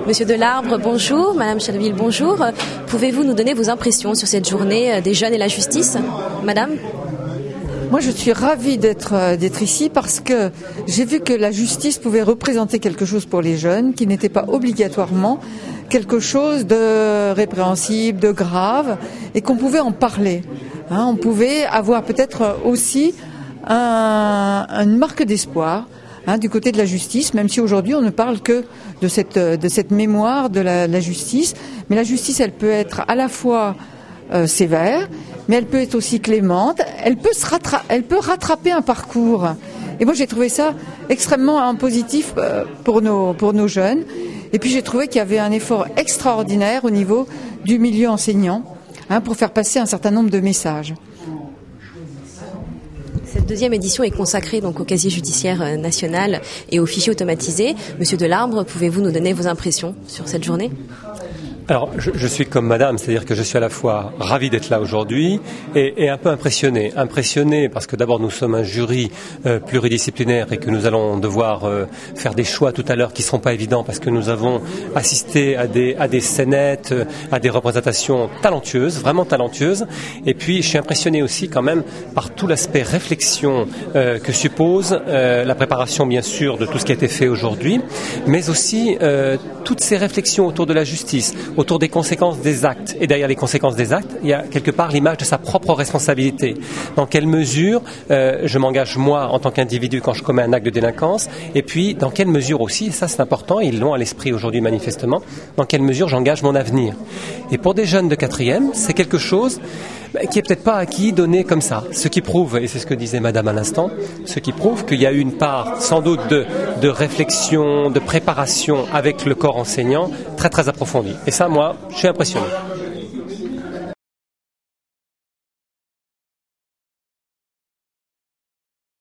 Monsieur Delarbre, bonjour. Madame Chalville, bonjour. Pouvez-vous nous donner vos impressions sur cette journée des jeunes et la justice, madame? Moi, je suis ravie d'être ici parce que j'ai vu que la justice pouvait représenter quelque chose pour les jeunes, qui n'était pas obligatoirement quelque chose de répréhensible, de grave, et qu'on pouvait en parler. On pouvait avoir peut-être aussi une marque d'espoir du côté de la justice, même si aujourd'hui on ne parle que de cette mémoire de la justice. Mais la justice, elle peut être à la fois sévère, mais elle peut être aussi clémente. Elle peut rattraper un parcours. Et moi, j'ai trouvé ça extrêmement positif pour nos jeunes. Et puis, j'ai trouvé qu'il y avait un effort extraordinaire au niveau du milieu enseignant pour faire passer un certain nombre de messages. Cette deuxième édition est consacrée donc au casier judiciaire national et aux fichiers automatisés. Monsieur Delarbre, pouvez-vous nous donner vos impressions sur cette journée ? Alors, je suis comme madame, c'est-à-dire que je suis à la fois ravi d'être là aujourd'hui et un peu impressionné. Impressionné parce que d'abord nous sommes un jury pluridisciplinaire et que nous allons devoir faire des choix tout à l'heure qui ne seront pas évidents parce que nous avons assisté à des scénettes, à des représentations talentueuses, vraiment talentueuses. Et puis, je suis impressionné aussi quand même par tout l'aspect réflexion que suppose la préparation, bien sûr, de tout ce qui a été fait aujourd'hui, mais aussi toutes ces réflexions autour de la justice, autour des conséquences des actes. Et derrière les conséquences des actes, il y a quelque part l'image de sa propre responsabilité. Dans quelle mesure je m'engage moi en tant qu'individu quand je commets un acte de délinquance, et puis dans quelle mesure aussi, et ça c'est important, ils l'ont à l'esprit aujourd'hui manifestement, dans quelle mesure j'engage mon avenir. Et pour des jeunes de 4e, c'est quelque chose qui est peut-être pas acquis, donné comme ça. Ce qui prouve, et c'est ce que disait madame à l'instant, ce qui prouve qu'il y a eu une part sans doute de réflexion, de préparation avec le corps enseignant très très approfondie. Et ça, moi, je suis impressionné.